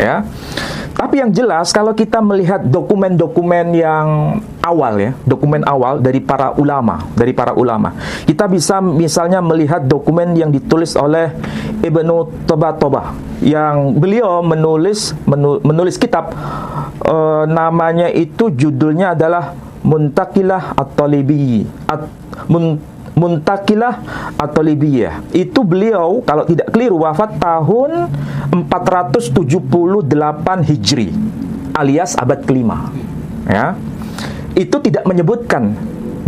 ya. Tapi yang jelas kalau kita melihat dokumen-dokumen yang awal ya, dokumen awal dari para ulama, kita bisa misalnya melihat dokumen yang ditulis oleh Ibnu Tobatobah, yang beliau menulis kitab, namanya itu judulnya adalah Muntaqilah At-Talibiyah. Itu beliau kalau tidak keliru wafat tahun 478 Hijri alias abad kelima, ya. Itu tidak menyebutkan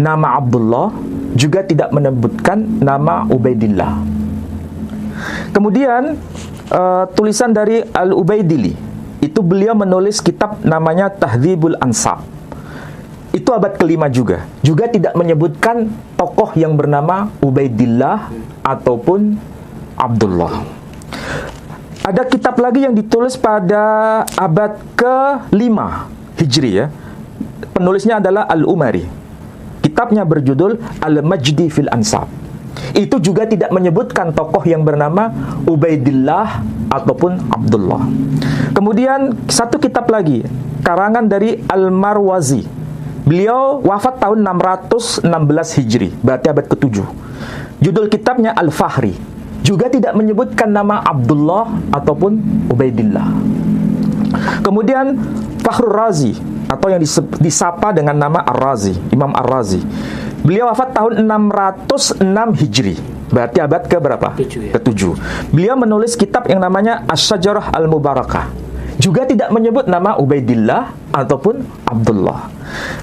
nama Abdullah, juga tidak menyebutkan nama Ubaidillah. Kemudian tulisan dari Al-Ubaidili, itu beliau menulis kitab namanya Tahdzibul Ansab. Itu abad kelima juga tidak menyebutkan tokoh yang bernama Ubaidillah ataupun Abdullah. Ada kitab lagi yang ditulis pada abad ke-5 Hijri ya. Penulisnya adalah Al-Umari. Kitabnya berjudul Al-Majdi fil Ansab. Itu juga tidak menyebutkan tokoh yang bernama Ubaidillah ataupun Abdullah. Kemudian satu kitab lagi, karangan dari Al-Marwazi. Beliau wafat tahun 616 Hijri, berarti abad ke-7. Judul kitabnya Al-Fahri. Juga tidak menyebutkan nama Abdullah ataupun Ubaidillah. Kemudian Fakhrur Razi, atau yang disapa dengan nama Ar-Razi, Imam Ar-Razi. Beliau wafat tahun 606 Hijri, berarti abad ke berapa? Ke-7. Beliau menulis kitab yang namanya Asy-Syajarah Al-Mubarakah. Juga tidak menyebut nama Ubaidillah ataupun Abdullah.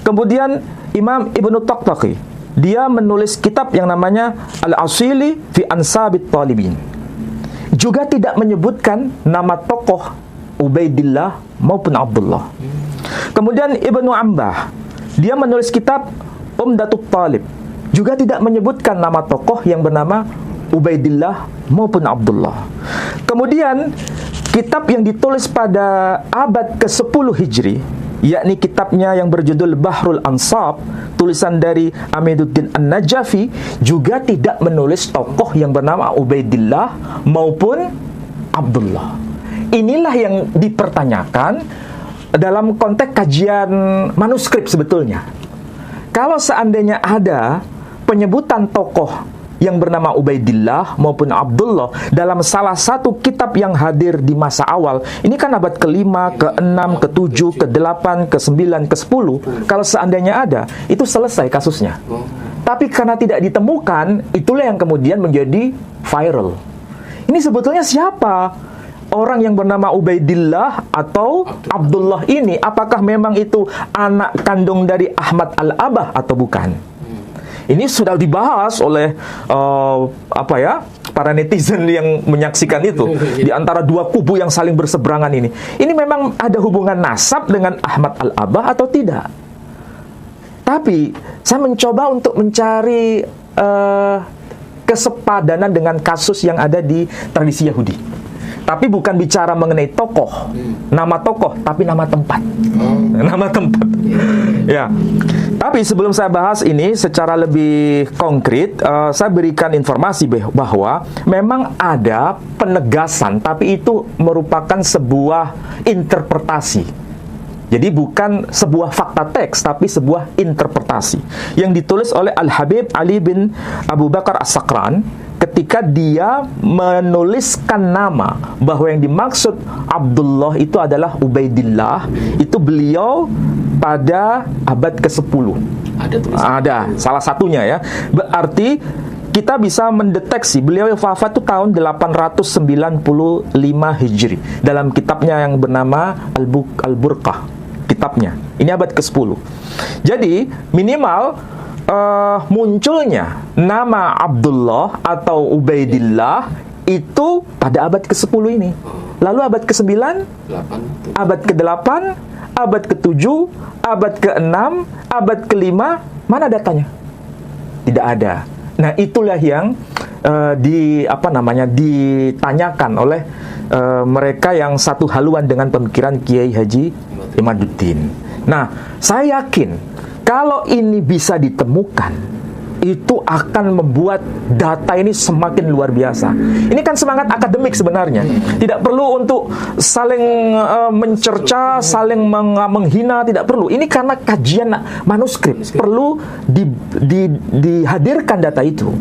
Kemudian Imam Ibnu Taqtaqi, dia menulis kitab yang namanya Al-Asili fi Ansabit Talibin. Juga tidak menyebutkan nama tokoh Ubaidillah maupun Abdullah. Kemudian Ibnu Ambah, dia menulis kitab Umdatut Talib. Juga tidak menyebutkan nama tokoh yang bernama Ubaidillah maupun Abdullah. Kemudian kitab yang ditulis pada abad ke-10 Hijri, yakni kitabnya yang berjudul Bahrul Ansab, tulisan dari Amiduddin An-Najafi, juga tidak menulis tokoh yang bernama Ubaidillah maupun Abdullah. Inilah yang dipertanyakan dalam konteks kajian manuskrip sebetulnya. Kalau seandainya ada penyebutan tokoh yang bernama Ubaidillah maupun Abdullah dalam salah satu kitab yang hadir di masa awal, ini kan abad ke-5, ke-6, ke-7, ke-8, ke-9, ke-10. Kalau seandainya ada, itu selesai kasusnya. Tapi karena tidak ditemukan, itulah yang kemudian menjadi viral. Ini sebetulnya siapa orang yang bernama Ubaidillah atau Abdullah ini? Apakah memang itu anak kandung dari Ahmad Al-Abah atau bukan? Ini sudah dibahas oleh para netizen yang menyaksikan itu di antara dua kubu yang saling berseberangan ini. Ini memang ada hubungan nasab dengan Ahmad Al-Abah atau tidak? Tapi saya mencoba untuk mencari kesepadanan dengan kasus yang ada di tradisi Yahudi. Tapi bukan bicara mengenai tokoh, nama tokoh, tapi nama tempat. Nama tempat. Ya. Tapi sebelum saya bahas ini secara lebih konkret, saya berikan informasi bahwa memang ada penegasan, tapi itu merupakan sebuah interpretasi. Jadi bukan sebuah fakta teks, tapi sebuah interpretasi yang ditulis oleh Al-Habib Ali bin Abu Bakar As-Sakran ketika dia menuliskan nama bahwa yang dimaksud Abdullah itu adalah Ubaidillah. Itu beliau pada abad ke-10. Ada salah satunya ya. Berarti kita bisa mendeteksi beliau wafat itu tahun 895 Hijri dalam kitabnya yang bernama Al-Burqah, kitabnya. Ini abad ke-10. Jadi minimal munculnya nama Abdullah atau Ubaidillah itu pada abad ke-10 ini. Lalu abad ke-9, abad ke-8, abad ke-7, abad ke-6, abad ke-5, mana datanya? Tidak ada. Nah, itulah yang ditanyakan oleh mereka yang satu haluan dengan pemikiran Kiai Haji Imaduddin. Nah, saya yakin kalau ini bisa ditemukan, itu akan membuat data ini semakin luar biasa. Ini kan semangat akademik sebenarnya. Tidak perlu untuk saling mencerca, saling menghina, tidak perlu. Ini karena kajian manuskrip, perlu dihadirkan data itu.